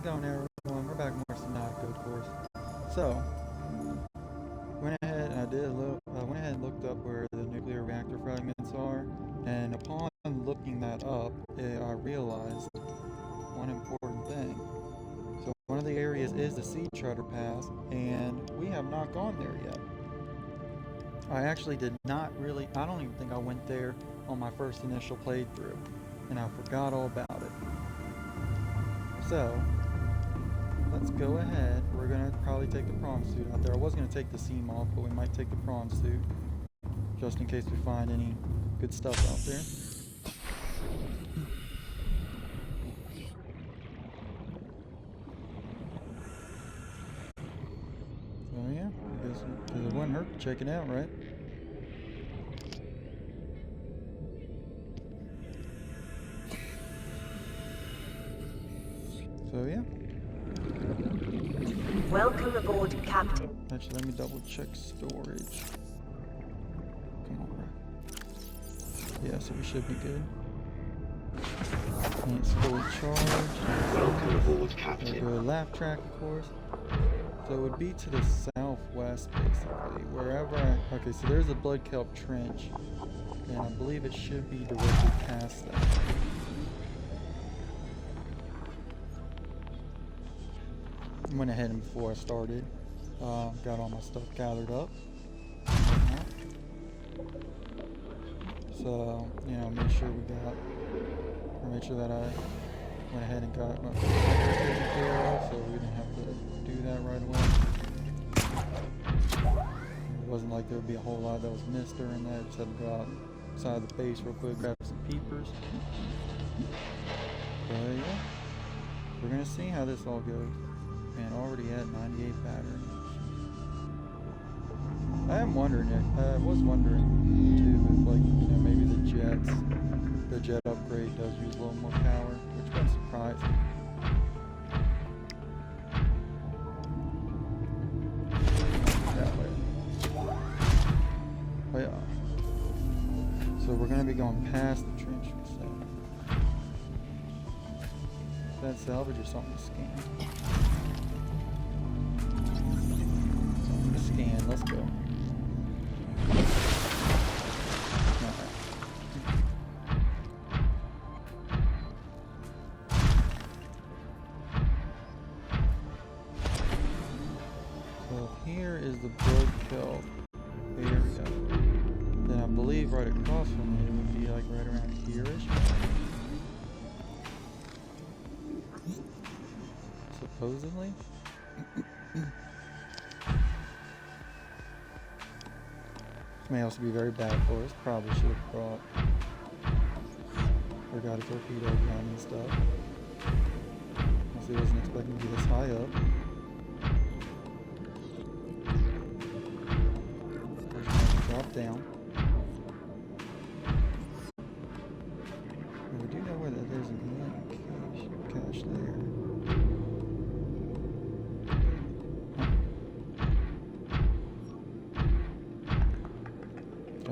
it going, everyone? We're back more Subnautica, of course. So, went ahead and went ahead and looked up where the nuclear reactor fragments are, and upon looking that up, I realized one important thing. So, one of the areas is the Sea Treader Pass, and we have not gone there yet. I actually did not really, I don't even think I went there on my first initial playthrough, and I forgot all about it. So, let's go ahead. We're going to probably take the prawn suit out there. I was going to take the seam off, but we might take the prawn suit, just in case we find any good stuff out there. So yeah, I guess it wouldn't hurt to check it out, right? So yeah. Welcome aboard, Captain. Actually, let me double check storage. Come on. Yeah, so we should be good. And it's fully charged. Welcome aboard, Captain. We'll go laugh track, of course. So it would be to the southwest, basically. Wherever I... Okay, so there's a blood kelp trench. And I believe it should be directly past that. I went ahead and before I started, got all my stuff gathered up. So, you know, make sure that I went ahead and got my taken care of, so we didn't have to do that right away. It wasn't like there would be a whole lot that was missed during that. Just had to go outside the base real quick, grab some peepers. But yeah, we're gonna see how this all goes. Man, already at 98 batteries. I was wondering too if, like, you know, maybe the jet upgrade does use a little more power, which wouldn't surprise me. That way. Oh yeah. So we're gonna be going past the trench we said. Is that salvage or something to scan? Scan, let's go. So here is the blood kelp area. Then I believe right across from it would be like right around here-ish. Supposedly. May also be very bad for us. Probably should have brought or got a torpedo gun and stuff. Honestly, wasn't expecting to be this high up. There's another drop down. And we do know where there's an alien cache there.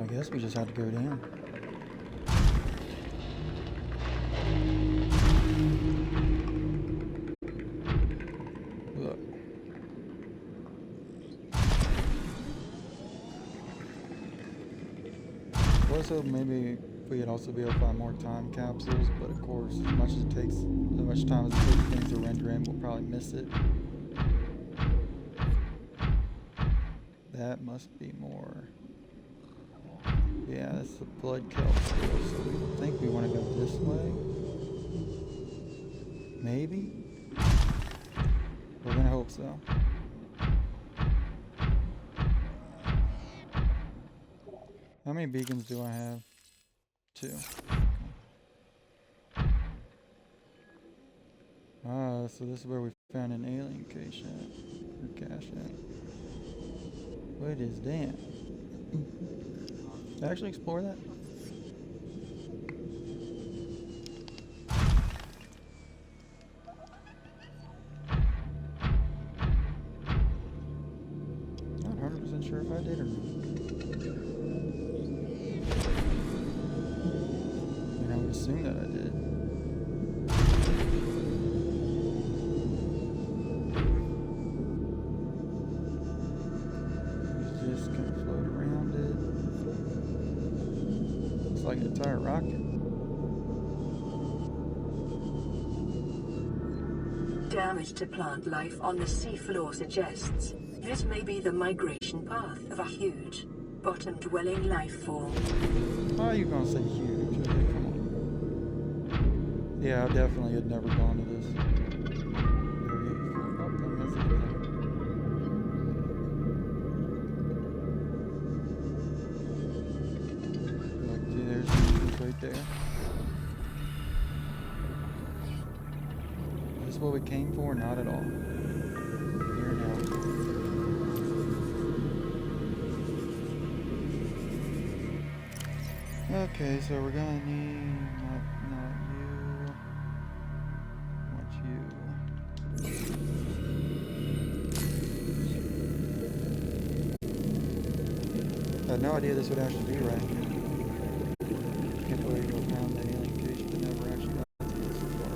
I guess we just had to go down. Look. I was hoping maybe we could also be able to find more time capsules, but of course, as much time as it takes things to render in, we'll probably miss it. That must be more. Yeah, that's the blood kelp still, so we think we want to go this way. Maybe? We're gonna hope so. How many beacons do I have? 2. Ah, so this is where we found an alien cache at. What is that? Did I actually explore that? Not 100% sure if I did or not. And I would assume that I did. like an entire rocket. Damage to plant life on the seafloor suggests this may be the migration path of a huge, bottom-dwelling life form. How are you gonna say huge? Okay, come on. Yeah, I definitely had never gone to this area before. Oh, and that's it there. Look, see, there's the right there. Is this what we came for? Not at all. Here now. Okay, so we're gonna need not you. Want you. I had no idea this would actually be right here. Can't believe we found the alien cage but never actually got to this far.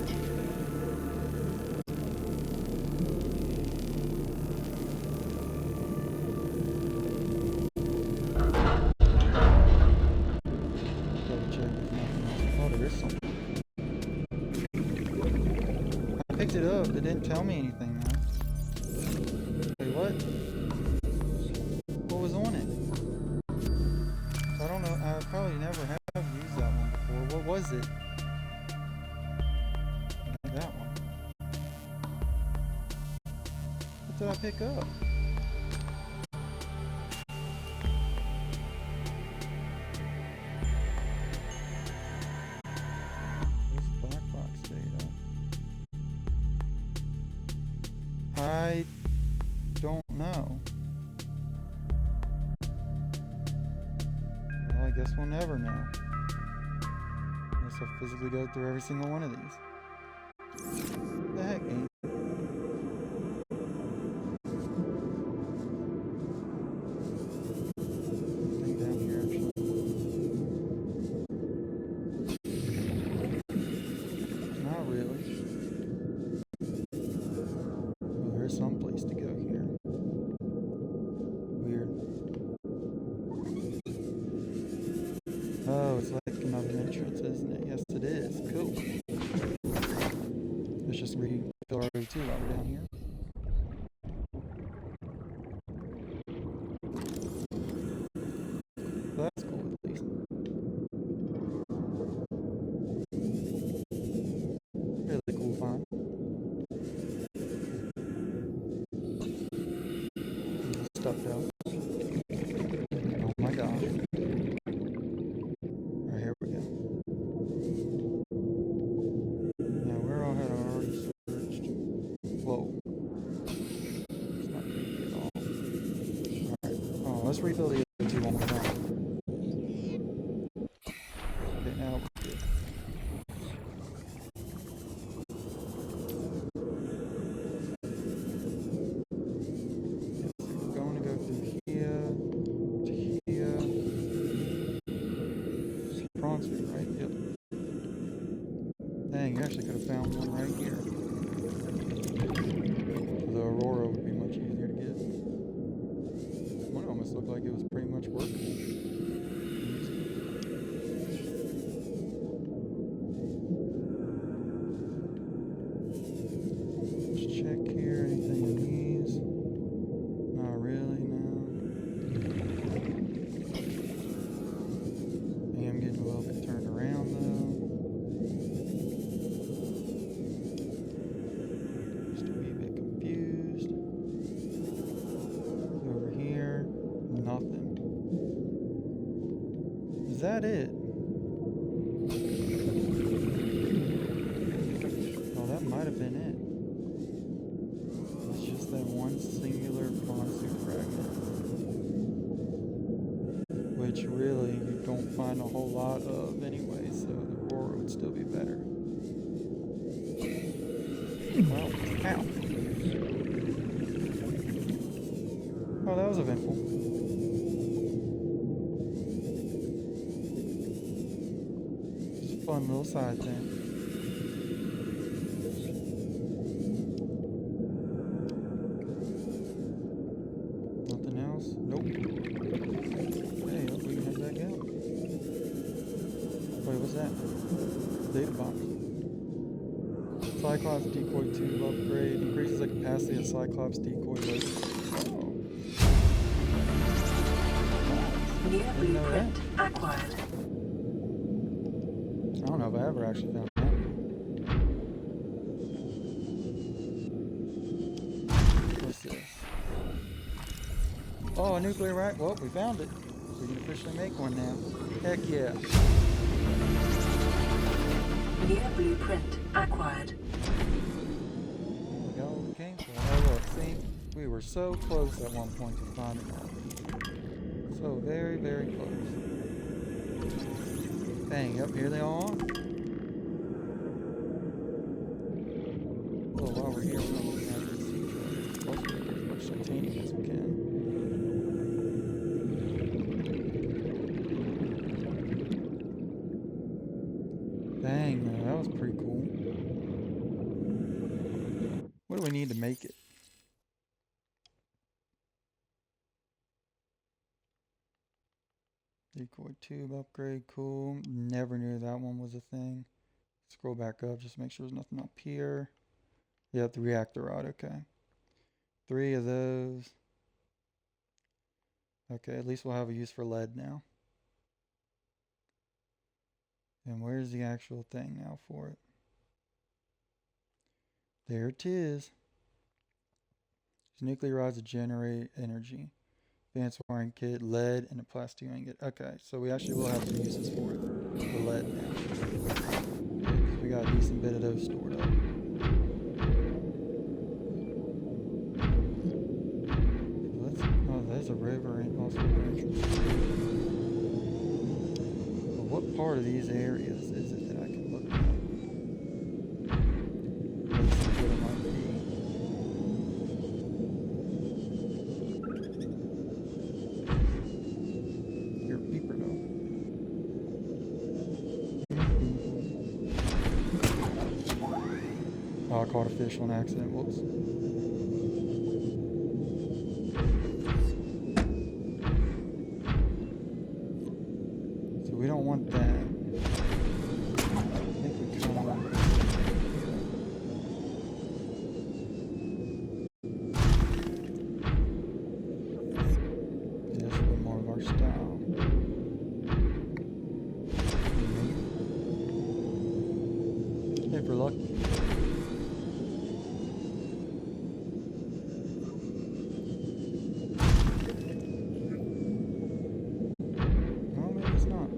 Double check there's nothing else. Oh, there is something. I picked it up. It didn't tell me anything though. Wait, what? What was on it? I don't know. I probably never have used that one before. What was it? That one. What did I pick up? What's the black box data? I don't know. Well, I guess we'll never know. Unless I physically go through every single one of these. What the heck, game? Nothing down here, actually. Not really. Well, there's some place to go here. Weird. Oh, it's like another entrance, isn't it? Yes, it is. Cool. Let's just refill our O2 while we're down here. That's cool, at least. Really cool find. Stuff though. Oh my gosh. Alright, here we go. Now, where all had I already searched? Whoa. It's not creepy at all. Alright. Oh, let's refill the other two one more time. Okay, now we're good. Let's see, we're going to go through here to here. Bronzeville, right? Yep. Dang, you actually could have found one right here. The Aurora would be much easier to get. One almost looked like it was pretty much workable. Let's check here. Anything in these? Not really, no. I am getting a little bit turned around though. Just a wee bit confused. Over here, nothing. Is that it? Oh, that might have been it. It's just that one singular pontoon fragment. Which really you don't find a whole lot of anyway, so the Aurora would still be better. Well, ow. Oh, that was eventful. Just a fun little side thing. Nothing else? Nope. Okay, we can head back out. Wait, what's that? Data box. Cyclops decoy tube upgrade increases the capacity of Cyclops decoy load. Oh. New Didn't know that. blueprint acquired. I don't know if I ever actually found that. What's this? Oh, a nuclear rack. Well, we found it. We can officially make one now. Heck yeah. New blueprint acquired. There we go. We came for it. Oh, look. See? We were so close at one point to finding one. So very, very close. Dang, yep, here they all are. Well, while we're here, we're going to look at this sea treasure. Supposed to get as much titanium as we can. Dang, man, that was pretty cool. What do we need to make it? Decoy tube upgrade, cool. Never knew that one was a thing. Scroll back up, just make sure there's nothing up here. Yep, the reactor rod, okay. 3 of those. Okay, at least we'll have a use for lead now. And where's the actual thing now for it? There it is. There's nuclear rods to generate energy. Advanced wiring kit, lead, and a plastic ingot. Okay, so we actually will have some uses for it. For lead now. Because we got a decent bit of those stored up. Oh, there's a river and also an entrance. But what part of these areas is it that I can look at? Let's see what it might be. Here, beeper though. Oh, I caught a fish on accident. Whoops. So we don't want that. I think we kind of want this a little more of our style. If we're lucky. No, maybe it's not.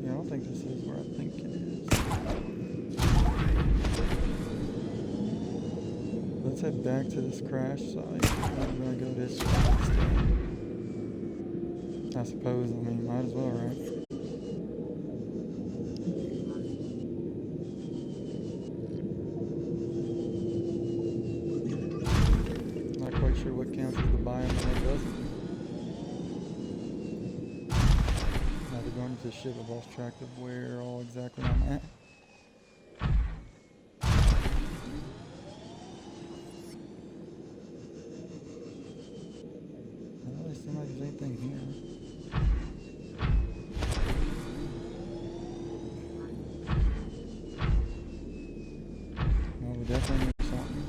Yeah, I don't think this is where I think it is. Let's head back to this crash site. I'm gonna go this way instead. I suppose, I mean, might as well, right? Not quite sure what counts as the biome and what doesn't. Now they're going to the ship, I've lost track of where all exactly I'm at. Doesn't really seem like there's anything here. Well, we definitely need something.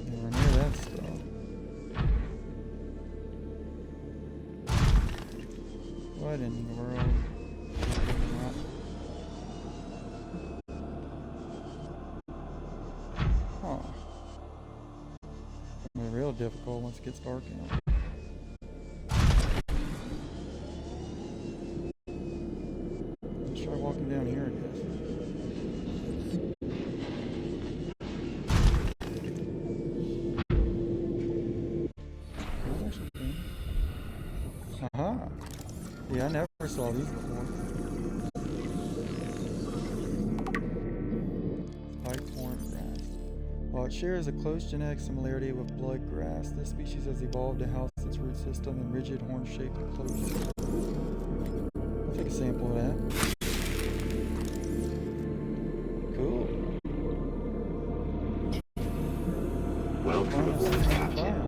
Yeah, we're near that stuff. What in the world? Huh. It'll be real difficult once it gets dark out. Let's try walking down here, I guess. There's actually things. Aha! Yeah, I never saw these before. Spiked horn grass. While it shares a close genetic similarity with blood grass, this species has evolved to house the its root system and rigid horn-shaped enclosure. I'll take a sample of that. Cool. Welcome aboard, Captain.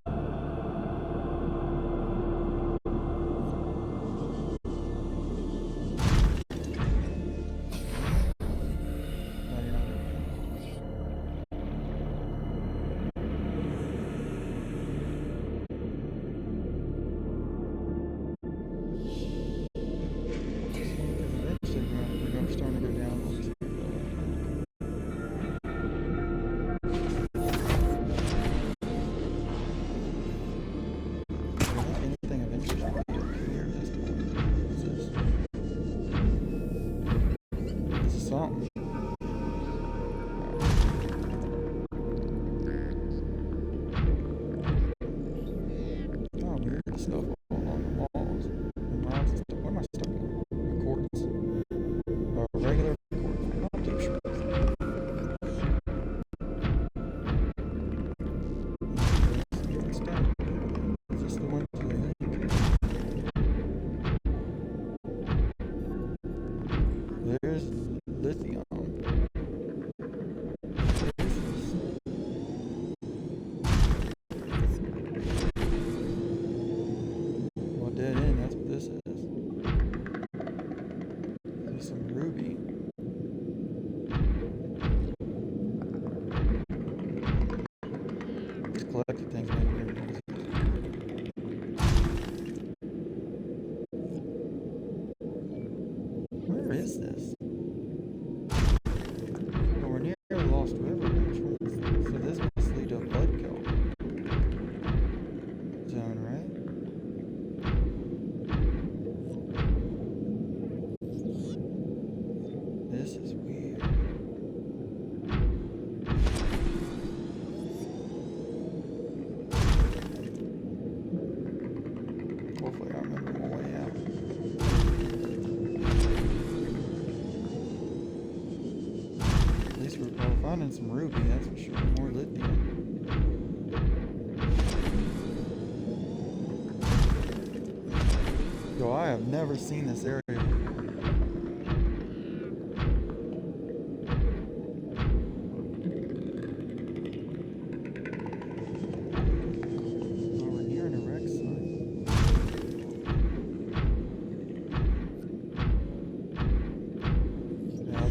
Stuff along the walls. And rocks and stuff. What am I stuck on? Quartz. Regular quartz. I'm not too sure. Is this the one to the There's lithium. Dead end, that's what this is. There's some ruby. Just collecting things make me easy. Where is this? Oh, we're near the Lost River entrance. So this must lead to a blood kelp zone, right? This is weird. Hopefully I remember my way out. At least we're finding some ruby, that's for sure. More lithium. Yo, I have never seen this area before.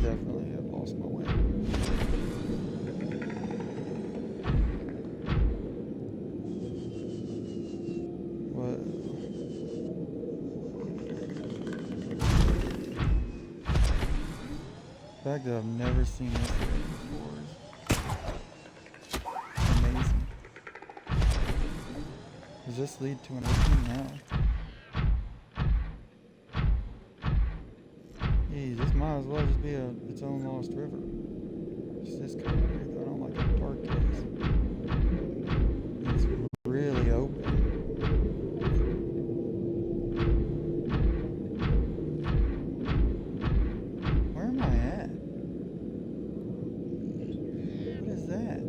Definitely have lost my way. What? The fact that I've never seen this area before is amazing. Does this lead to an opening now? This might as well just be its own lost river. It's this kind of weird though. I don't like how dark it is. It's really open. Where am I at? What is that?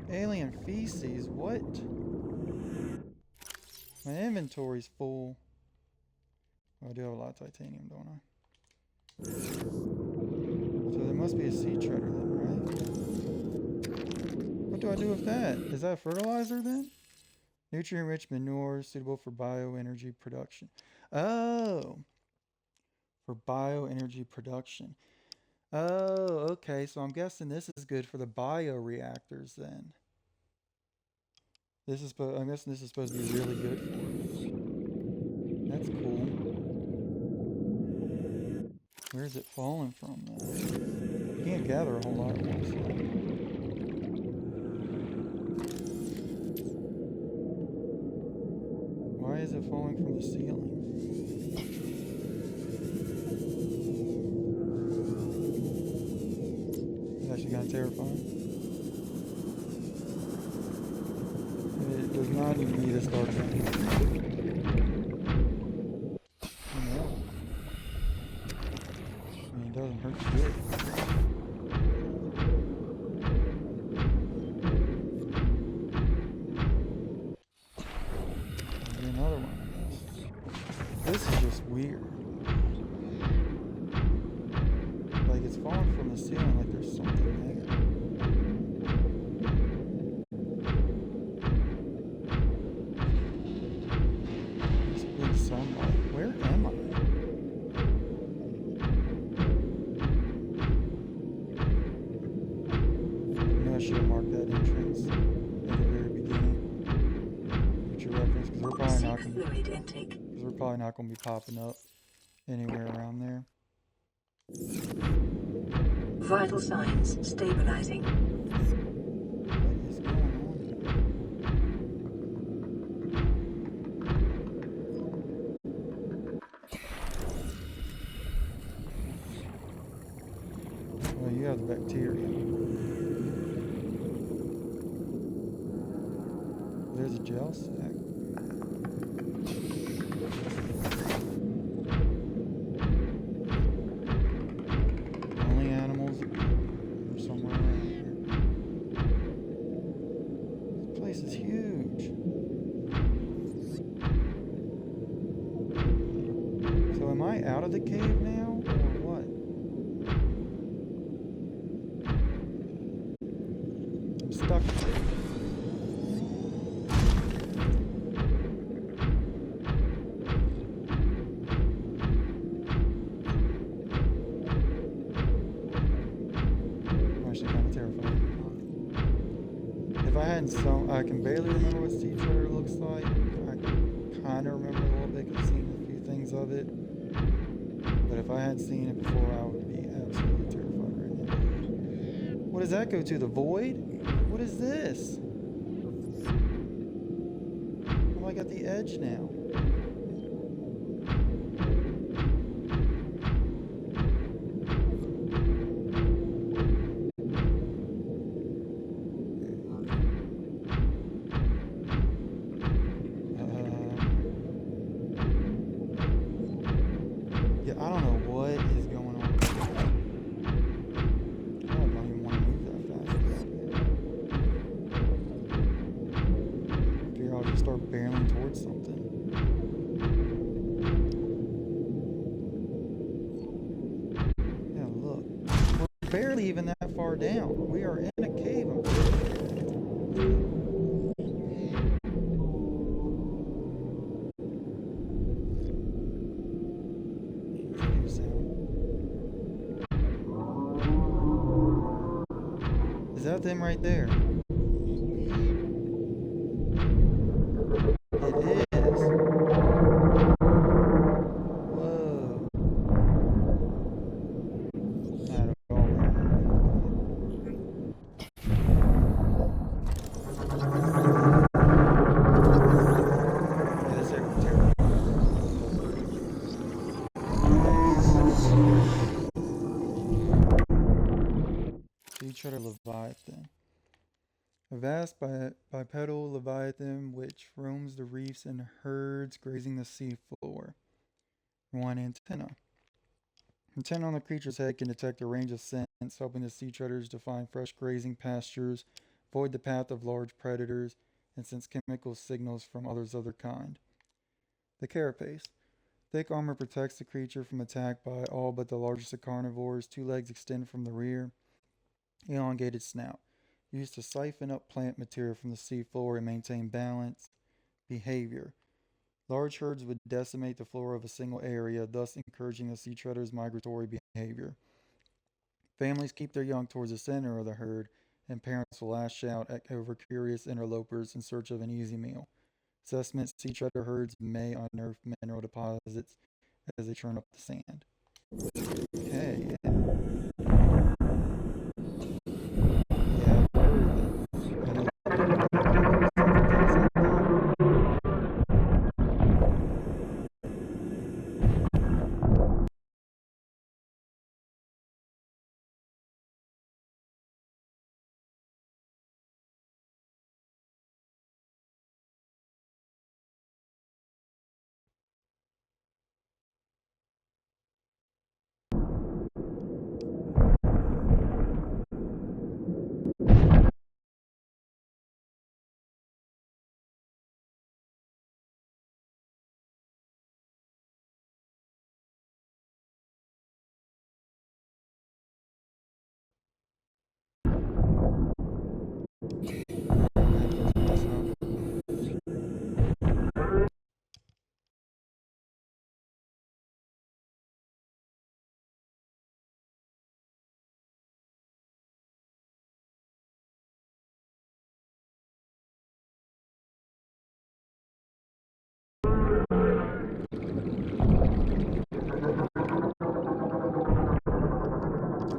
Alien feces, what? My inventory's full. Oh, I do have a lot of titanium, don't I? So there must be a seed shredder then, right? What do I do with that? Is that fertilizer then? Nutrient-rich manure suitable for bioenergy production. Oh! For bioenergy production. Oh, okay, so I'm guessing this is good for the bioreactors then. I'm guessing this is supposed to be really good for it. That's cool. Where is it falling from though? You can't gather a whole lot at once. Why is it falling from the ceiling? It's actually kind of terrifying. It does not need to be this dark. weird. Like it's falling from the ceiling like there's something there. This big sunlight. Where am I? I should have marked that entrance at the very beginning. Future reference, because we're probably not going to be popping up anywhere around there. Vital signs stabilizing. What is going on here? Well, you have the bacteria. There's a gel sack. Only animals are somewhere around here. This place is huge. So am I out of the cave now, or what? I'm stuck. I can barely remember what sea treasure looks like. I kind of remember a little bit because I've seen a few things of it. But if I had seen it before, I would be absolutely terrified right now. What does that go to? The void? What is this? I'm like at the edge now. Barely even that far down. We are in a cave. Is that them right there? It is. Leviathan. A vast bipedal leviathan which roams the reefs in herds, grazing the seafloor. One antenna. Antenna on the creature's head can detect a range of scents, helping the sea treaders to find fresh grazing pastures, avoid the path of large predators, and sense chemical signals from others of their kind. The carapace. Thick armor protects the creature from attack by all but the largest of carnivores. Two legs extend from the rear. Elongated snout, used to siphon up plant material from the seafloor and maintain balance. Behavior. Large herds would decimate the flora of a single area, thus encouraging the sea treader's migratory behavior. Families keep their young towards the center of the herd, and parents will lash out at over-curious interlopers in search of an easy meal. Assessment: sea treader herds may unearth mineral deposits as they churn up the sand. Okay, yeah.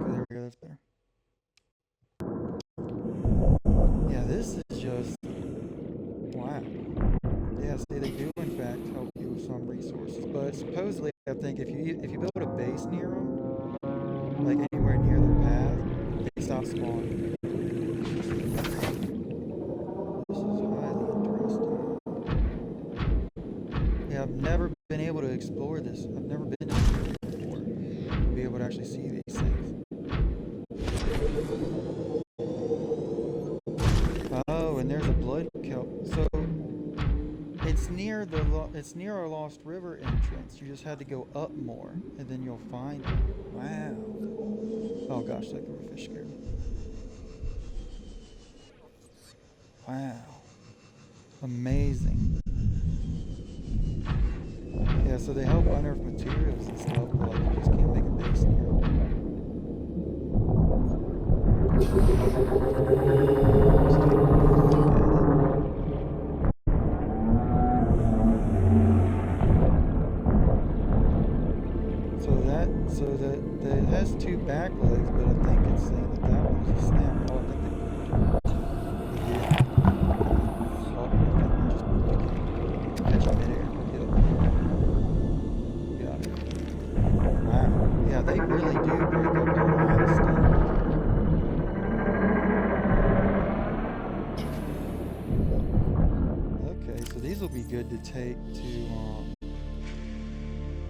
There we go, that's better. Yeah, this is just wow. Yeah, see, they do in fact help you with some resources, but supposedly I think if you build a base near them, like anywhere near their path, they stop spawning. This is highly interesting. Yeah, I've never been able to explore this. I've never been to this area before to be able to actually see these things. Oh, and there's a blood kelp. So it's near our Lost River entrance. You just had to go up more, and then you'll find it. Wow. Oh gosh, that fish scared me. Wow. Amazing. Yeah, so they help unearth materials and stuff, but like you just can't make a base near them. So that it has two back legs, but I think it's saying that that one was a snap. Oh, I think they did. Oh, just catch them in air. Yep. Got it. Wow. Yeah, they really do break up a lot of stuff. Okay, so these will be good to take to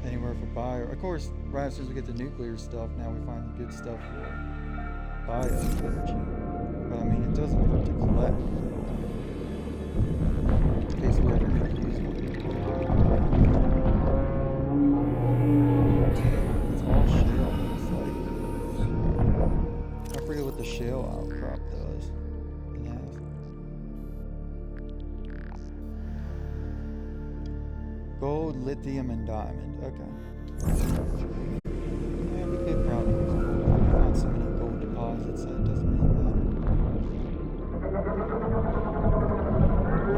anywhere for bio. Of course, right as soon as we get the nuclear stuff, now we find the good stuff for bio energy. But I mean, it doesn't hurt to collect. In case we ever need to use one. It's all shell, it's like. I forget what the shell outcrop does. It has. Gold, lithium, and diamond. Okay. Yeah, we could probably use gold. We found so many gold deposits that it doesn't really matter.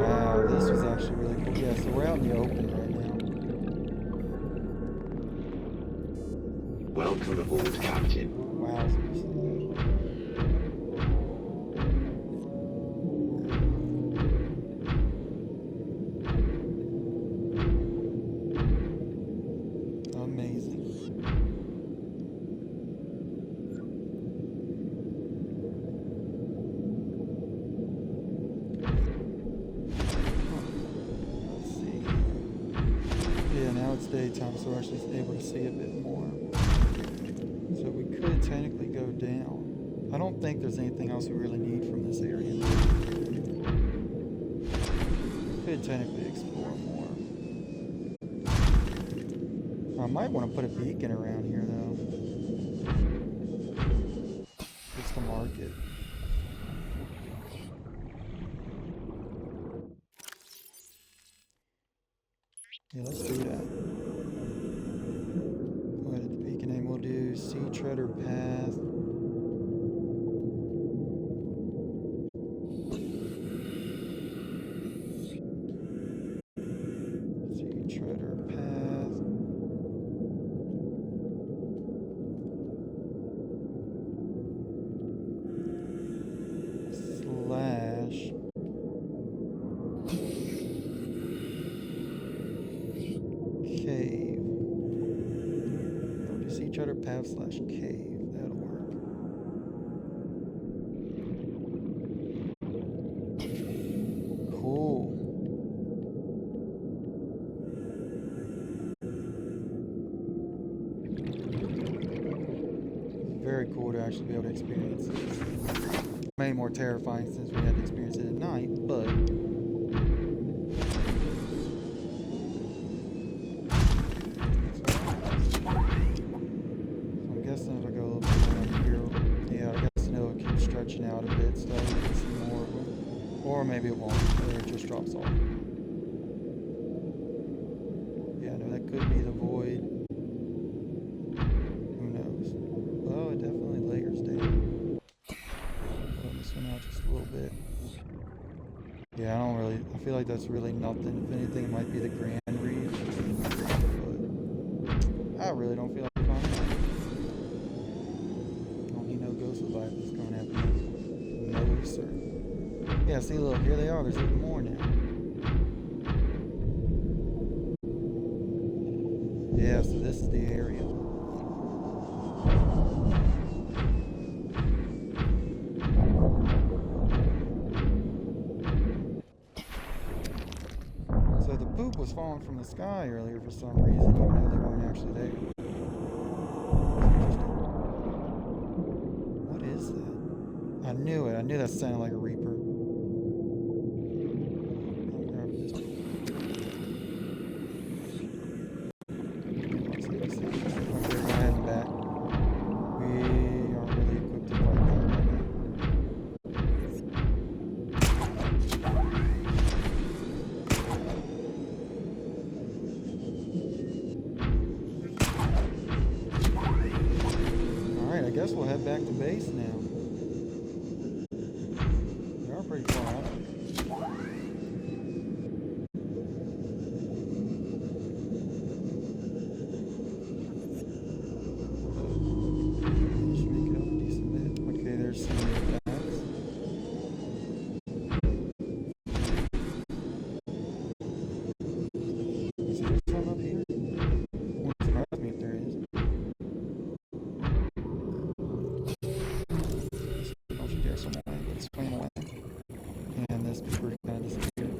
Wow, this was actually really cool. Yeah, so we're out in the open right now. Welcome aboard, Captain. Wow, daytime, so we're actually able to see a bit more. So we could technically go down. I don't think there's anything else we really need from this area. We could technically explore more. I might want to put a beacon around here though. Just to mark it. Yeah, let's do that. What is the beacon name? We'll do Sea Treader Path. Sea Treader Path. Slash. Cave. Or Sea Treader Path / cave. That'll work. Cool. Very cool to actually be able to experience this. Made more terrifying since we had to experience it at night, but I'm guessing it'll go a little bit more here. Yeah, I guess it'll keep stretching out a bit, so I can see more of Or maybe it won't, or it just drops off. Yeah, no, that could be the void. Who knows? Oh, it definitely layers down. Let me swim out just a little bit. Yeah, I feel like that's really nothing. If anything, it might be the Grand Reef. But I really don't feel like finding it. Don't need no ghost life that's coming after me. No, sir. Yeah, see, look, here they are. There's even more now. Yeah, so this is the area. So the poop was falling from the sky earlier for some reason, even though they weren't actually there. What is that? I knew it. I knew that sounded like a reaper. I'll grab this. Okay, we're heading back. We aren't really equipped to fight that right now. Alright, I guess we'll head back to base now. We are pretty far out. Should make it up a decent bit. Okay, there's some bats. Is there some up here? Wouldn't surprise me if there is. Don't you dare swim away, but swim away. And this bird kind of disappeared.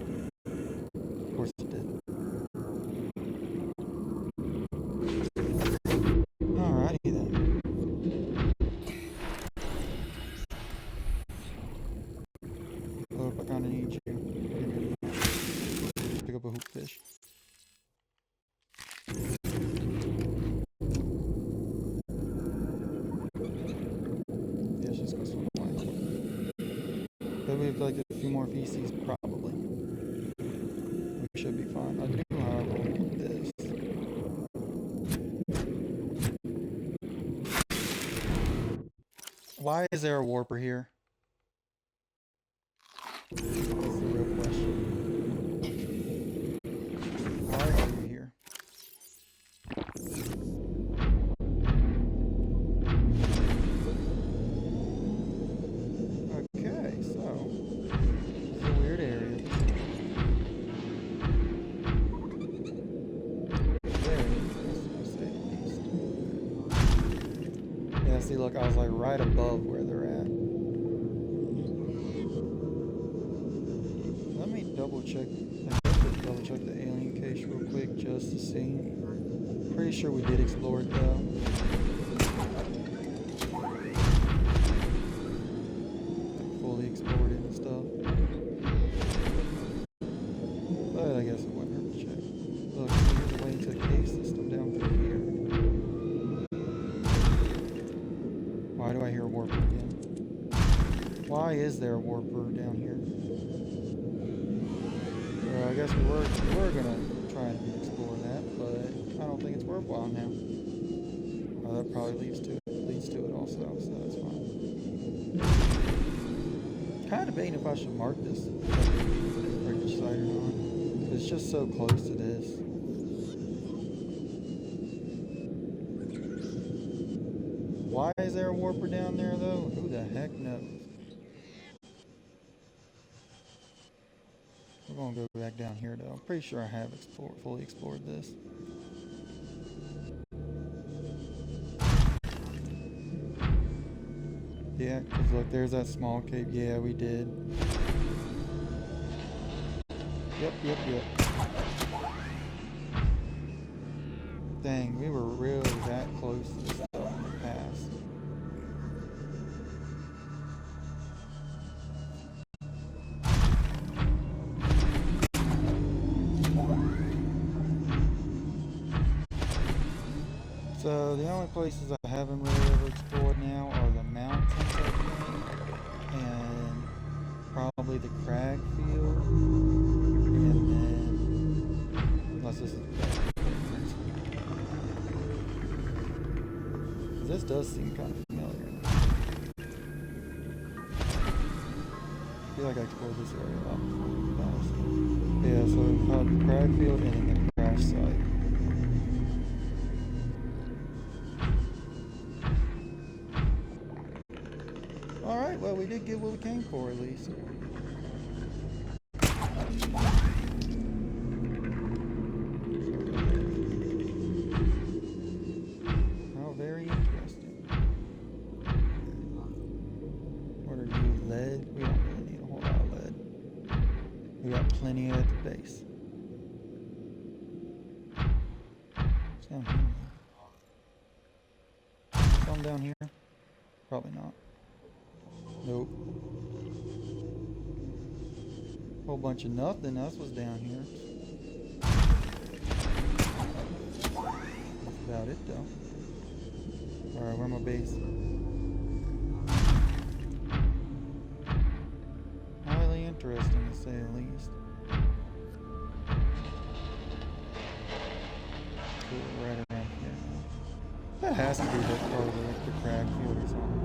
Of course it did. Alrighty then. Look, I kinda need you. Pick up a hoop fish. Yeah, she's gonna swim away. But we have like a few more feces, probably. We should be fine. I do, however, want this. Why is there a warper here? That's the real question. Why are you here? Okay, so this is a weird area. Very interesting, to say the least. Yeah, see, look, I was like right above where they're at. Let me double check. I guess let's double check the alien case real quick just to see. Pretty sure we did explore it though. Fully explored it and stuff. But I guess it wouldn't hurt to check. Look, here's a way into the cave system down through here. Why do I hear a warper again? Why is there a warper down here? I guess we were gonna try and explore that, but I don't think it's worthwhile now. Oh, that probably leads to it also, so that's fine. Kind of debating if I should mark this wreckage site or not. It's just so close to this. Why is there a warper down there though? Who the heck knows? We're gonna go back down here though. I'm pretty sure I have fully explored this. Yeah, because look, there's that small cave. Yeah, we did. Yep. Dang, we were really that close to this stuff in the past. So the only places I haven't really ever explored now are the mountains, I think, and probably the crag crag field, and then unless this is this does seem kind of familiar. I feel like I explored this area a lot before. Yeah, so the crag field and then the crash site. Alright, well we did get what we came for at least. Oh, very interesting. What are you, lead? We don't really need a whole lot of lead. We got plenty at the base. What's down here? Something down here? Probably not. Nope. Whole bunch of nothing. That's what's down here. That's about it though. Alright, where's my base? Highly interesting to say the least. Put it right around here. That has to be the part of the crag field or something.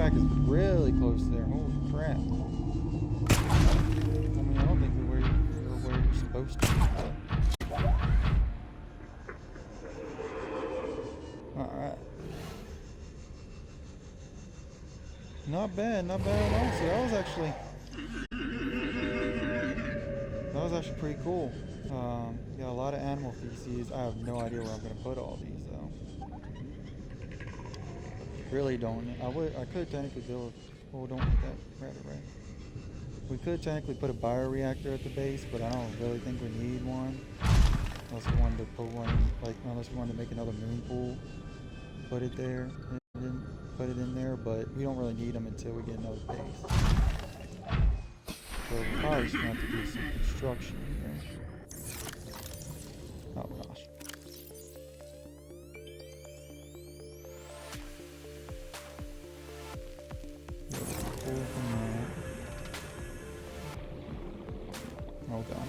Is really close there. Holy crap. I mean, I don't think we're where you're supposed to be. Alright. Not bad, not bad at all. So that was actually pretty cool. Got a lot of animal feces. I have no idea where I'm going to put all these though. Really don't. I could technically build. Oh, don't put that right away. We could technically put a bioreactor at the base, but I don't really think we need one. Unless we wanted to put one, unless we wanted to make another moon pool, put it there, and then put it in there. But we don't really need them until we get another base. So we're probably just gonna have to do some construction here. Oh gosh. Hold on.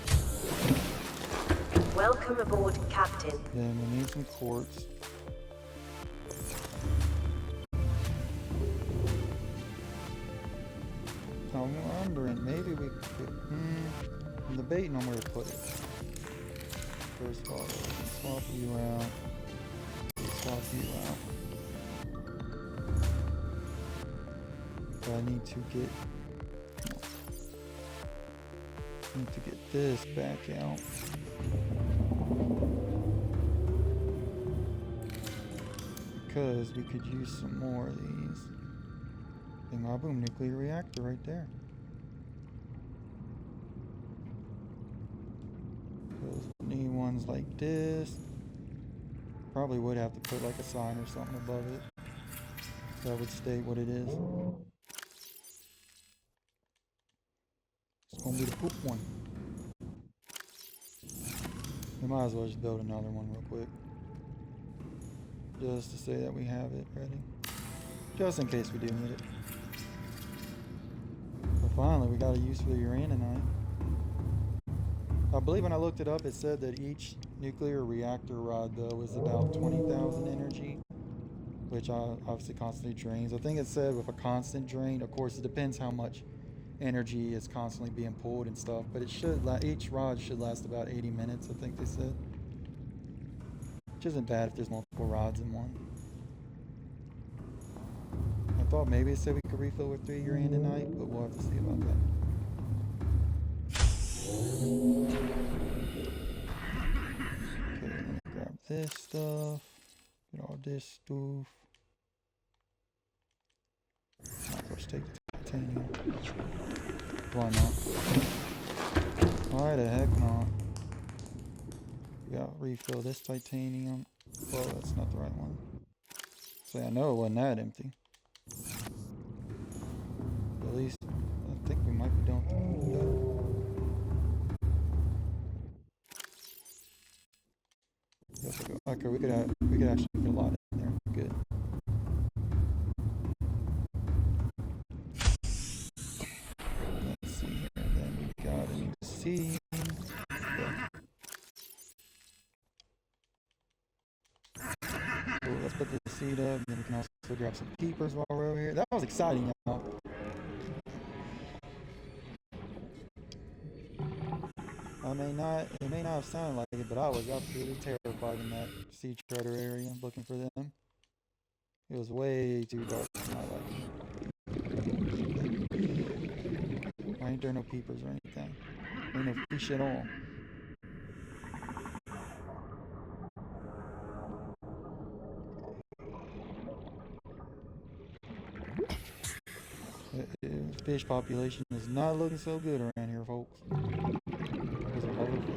Welcome aboard, Captain. Then we need some quartz. I'm wondering, maybe we could. I'm debating on where to put it. First of all, swap you out. Swap you out. But I need to get this back out. Because we could use some more of these. Boom, nuclear reactor right there. Because we need ones like this. Probably would have to put like a sign or something above it. That would state what it is. It's gonna be the poop one. We might as well just build another one real quick. Just to say that we have it ready. Just in case we do need it. But finally, we got a use for the uraninite. I believe when I looked it up, it said that each nuclear reactor rod, though, is about 20,000 energy. Which obviously constantly drains. I think it said with a constant drain, of course it depends how much energy is constantly being pulled and stuff, but it should each rod should last about 80 minutes, I think they said. Which isn't bad if there's multiple rods in one. I thought maybe it said we could refill with 3 uraninite, but we'll have to see about that. Okay, let me grab this stuff. Get all this stuff. Might as well take the titanium. Why not? Why the heck not? We gotta refill this titanium. Well, that's not the right one. So I know it wasn't that empty. No. Okay, we could actually fit a lot in there. Good. Let's see here. Then we got a new seed. Cool, let's put the seed up, and then we can also grab some peepers while we're over here. That was exciting, y'all. It may not have sounded like it, but I was absolutely terrified in that sea treader area looking for them. It was way too dark for my liking. Why ain't there no peepers or anything? Ain't no fish at all. Fish population is not looking so good around here, folks. There's a lot of fish.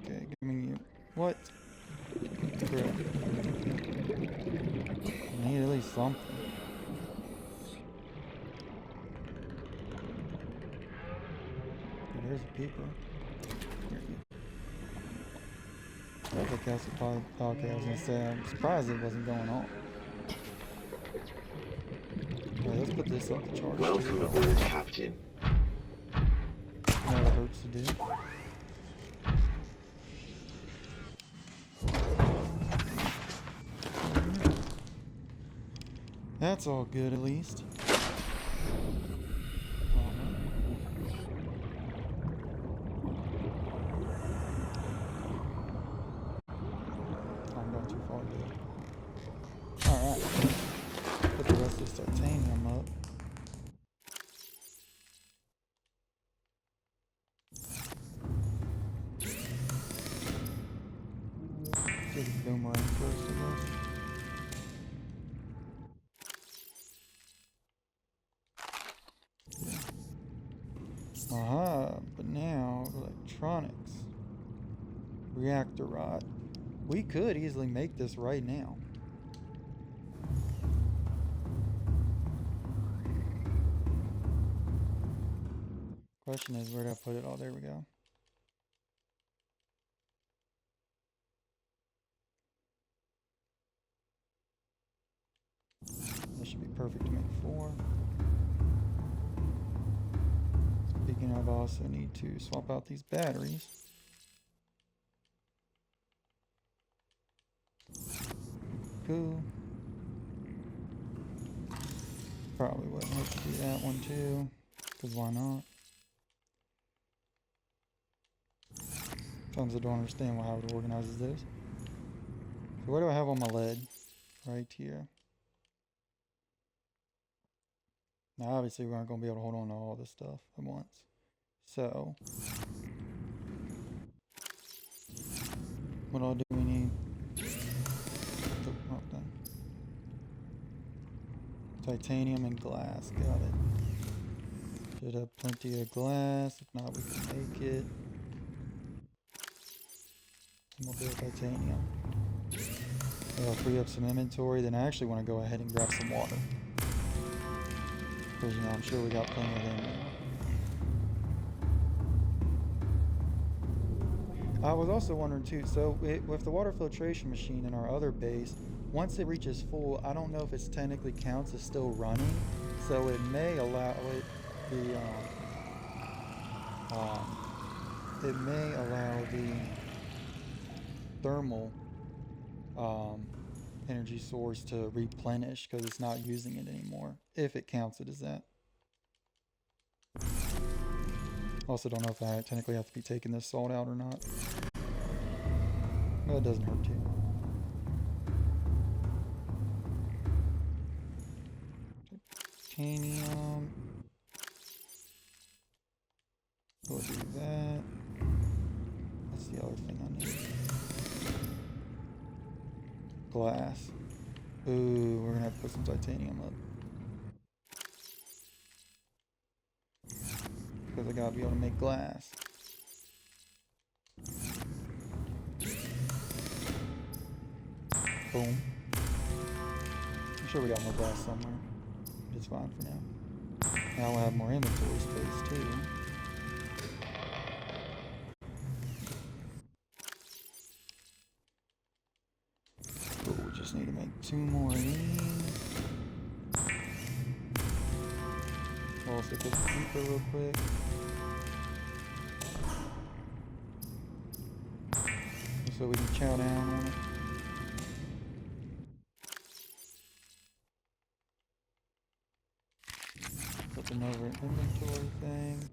Okay, give me what? Crap. I need at least something. There's a peeper. That's a castle pod. Okay, I was gonna say, I'm surprised it wasn't going on. Alright, let's put this up to charge. Welcome aboard, Captain. Never hurts to do. That's all good, at least. I'm going too far, dude. Alright. Put the rest of this titanium up. Do the boomerang first, I guess. But now, electronics. Reactor rod. We could easily make this right now. Question is, where did I put it? Oh, there we go. This should be perfect to make 4. Speaking of, I also need to swap out these batteries. Cool. Probably wouldn't have to do that one too, because why not? Sometimes I don't understand how it organizes this. So what do I have on my lead? Right here. Now obviously we aren't going to be able to hold on to all this stuff at once. So, what all do we need? Oh, wrong thing. Titanium and glass, got it. Should have plenty of glass, if not we can make it. And we'll do titanium. I'll free up some inventory, then I actually want to go ahead and grab some water. Because, you know, I'm sure we got plenty of them. I was also wondering too, so with the water filtration machine in our other base, once it reaches full, I don't know if it's technically counts as still running, so it may allow it the thermal energy source to replenish because it's not using it anymore, if it counts it as that. Also don't know if I technically have to be taking this salt out or not. Well, it doesn't hurt too. Titanium. We'll do that. That's the other thing I need. Glass. Ooh, we're gonna have to put some titanium up. because I gotta be able to make glass. Boom. I'm sure we got more glass somewhere. It's fine for now. Now we'll have more inventory space too. Cool, we just need to make 2 more of these. Also put the keeper real quick. So we can chow down on it. Put another inventory thing.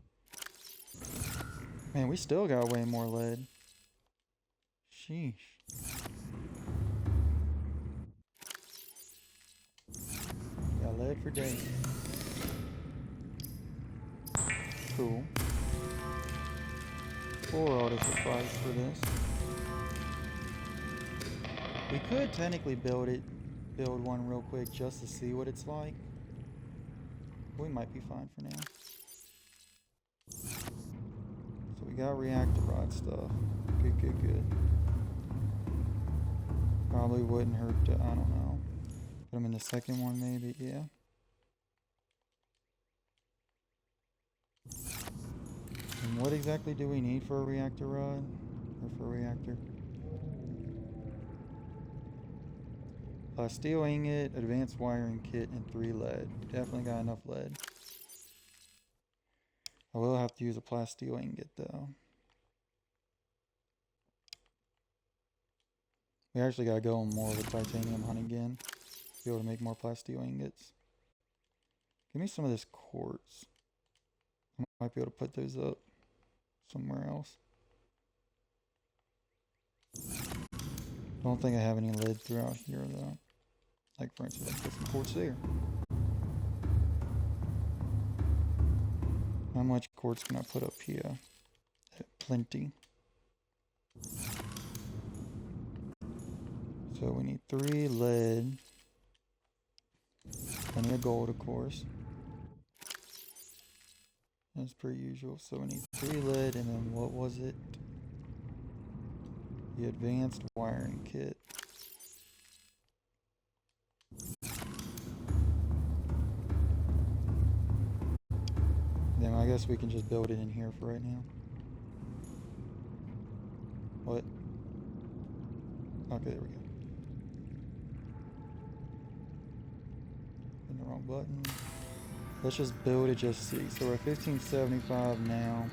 Man, we still got way more lead. Sheesh. Got lead for days. Cool. 4 auto supplies for this. We could technically build one real quick just to see what it's like. We might be fine for now. So we got reactor rod stuff. Good. Probably wouldn't hurt to, I don't know. Put them in the second one maybe, yeah. And what exactly do we need for a reactor rod? Or for a reactor? Steel ingot, advanced wiring kit, and 3 lead. Definitely got enough lead. I will have to use a plasteel ingot though. We actually gotta go on more of a titanium hunt again. Be able to make more plasteel ingots. Give me some of this quartz. I might be able to put those up somewhere else. Don't think I have any lead throughout here though. Like for instance, put some quartz there. How much quartz can I put up here? Plenty. So we need 3 lead. Plenty of gold, of course. As per usual. So we need 3 lead, and then what was it? The advanced wiring kit. Then I guess we can just build it in here for right now. What? Okay, there we go. Hitting the wrong button. Let's just build it, just see. So we're at 1575 now.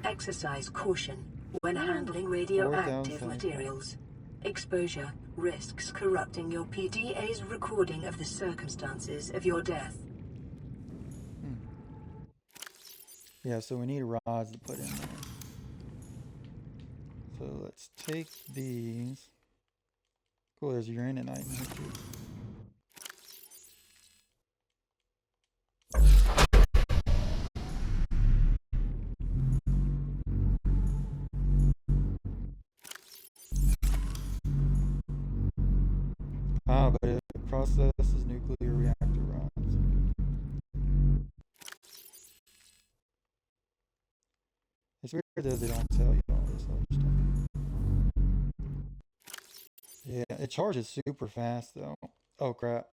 Exercise caution when handling radioactive materials. Exposure risks corrupting your PDA's recording of the circumstances of your death. Yeah, so we need rods to put in there. So let's take these. Cool, there's uraninite in here too. But it processes nuclear reactor rods. It's weird that they don't tell you all this other stuff. Yeah, it charges super fast though. Oh crap.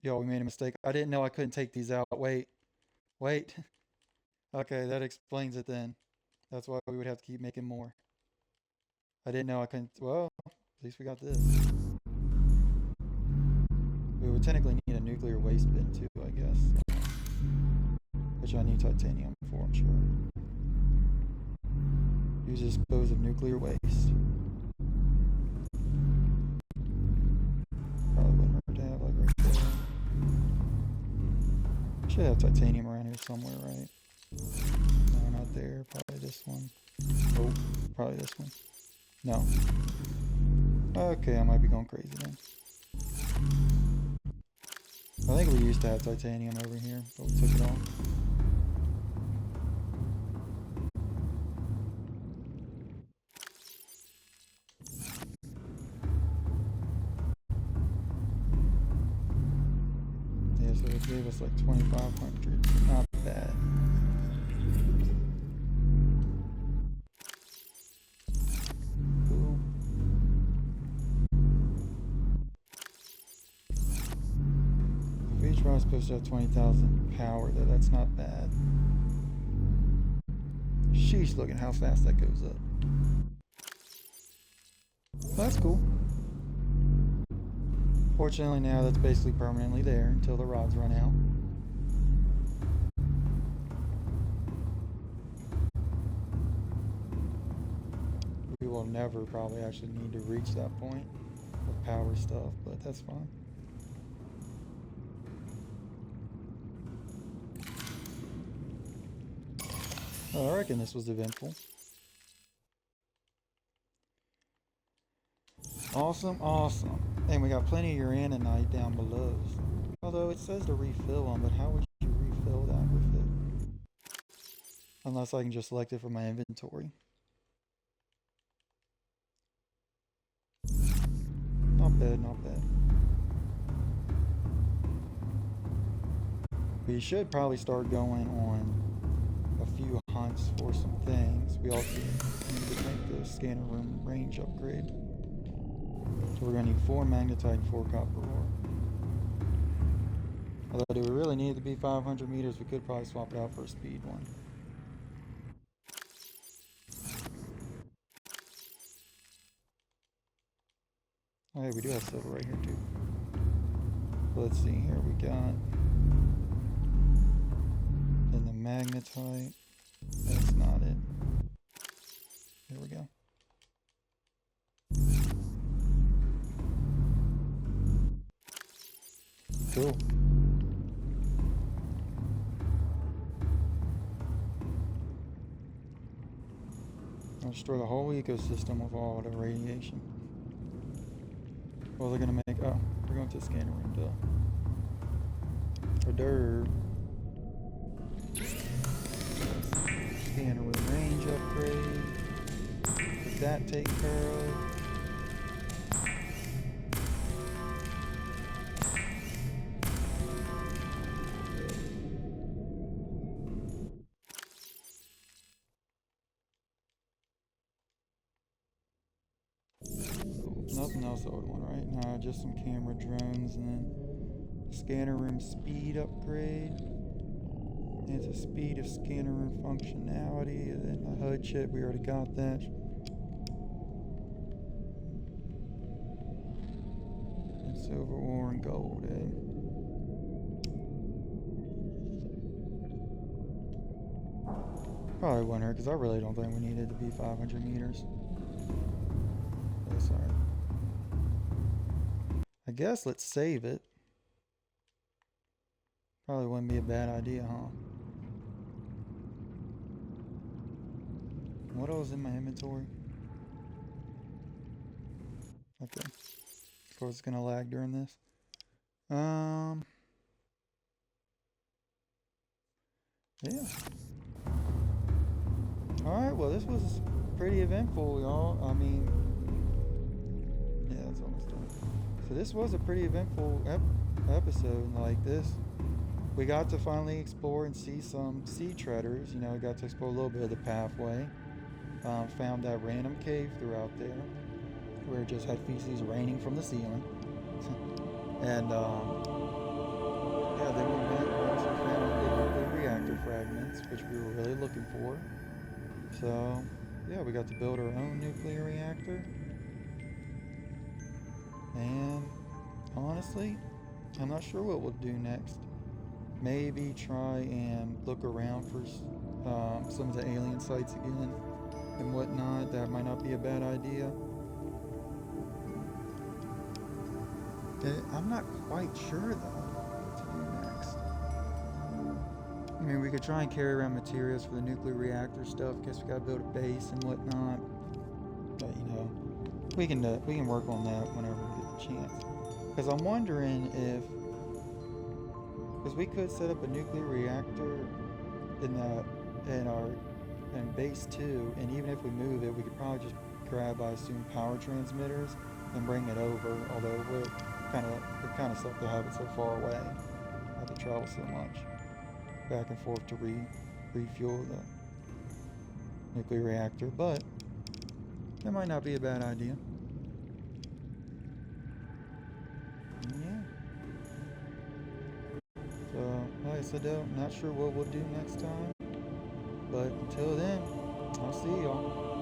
Yo, we made a mistake. I didn't know I couldn't take these out. Wait. Okay, that explains it then. That's why we would have to keep making more. I didn't know I couldn't. Well, at least we got this. We would technically need a nuclear waste bin too, I guess. Which I need titanium for, I'm sure. Use to dispose of nuclear waste. Probably wouldn't hurt to have like right there. Should have titanium around here somewhere, right? No, not there. Probably this one. Oh, probably this one. No. Okay, I might be going crazy then. I think we used to have titanium over here, but we took it off. Yeah, so it gave us like 2,500. Not bad. probably supposed to have 20,000 power though. That's not bad. Sheesh, look at how fast that goes up. That's cool. Fortunately now that's basically permanently there until the rods run out. We will never probably actually need to reach that point of power stuff, but that's fine. Oh, I reckon this was eventful. Awesome, awesome. And we got plenty of uraninite down below. Although it says to refill them, but how would you refill that with it? Unless I can just select it from my inventory. Not bad, not bad. We should probably start going on a few hunts for some things. We also need to make the scanner room range upgrade. So we're going to need 4 magnetite and 4 copper ore. Although do we really need it to be 500 meters? We could probably swap it out for a speed one. Oh yeah, we do have silver right here too. Let's see here, we got then the magnetite. That's not it. Here we go. Cool. I'll destroy the whole ecosystem with all the radiation. Well, they're gonna make. Oh, we're going to the scanner room, duh. Or scanner room range upgrade. Get that taken care of. Nothing else I would want right now, just some camera drones and then scanner room speed upgrade. It's a speed of scanner room functionality, and then the HUD chip, we already got that. And silver ore and gold, eh? Probably wouldn't hurt, because I really don't think we needed to be 500 meters. That's alright. I guess let's save it. Probably wouldn't be a bad idea, huh? What else is in my inventory? Okay. Of course it's gonna lag during this. Yeah. Alright, well this was pretty eventful, y'all. I mean, yeah, it's almost done. So this was a pretty eventful episode like this. We got to finally explore and see some sea treaders. You know, we got to explore a little bit of the pathway. Found that random cave throughout there where it just had feces raining from the ceiling. And yeah, then we went and found the reactor fragments, which we were really looking for. So yeah, we got to build our own nuclear reactor. And honestly, I'm not sure what we'll do next. Maybe try and look around for some of the alien sites again and whatnot. That might not be a bad idea. I'm not quite sure though what to do next. I mean, we could try and carry around materials for the nuclear reactor stuff. Guess we gotta build a base and whatnot. But you know, we can work on that whenever we get the chance. Because I'm wondering if, because we could set up a nuclear reactor in base 2, and even if we move it, we could probably just grab, I assume, power transmitters and bring it over. Although it kind of sucked to have it so far away, have to travel so much back and forth to refuel the nuclear reactor. But that might not be a bad idea. Yeah. guess I don't. Not sure what we'll do next time. But until then, I'll see y'all.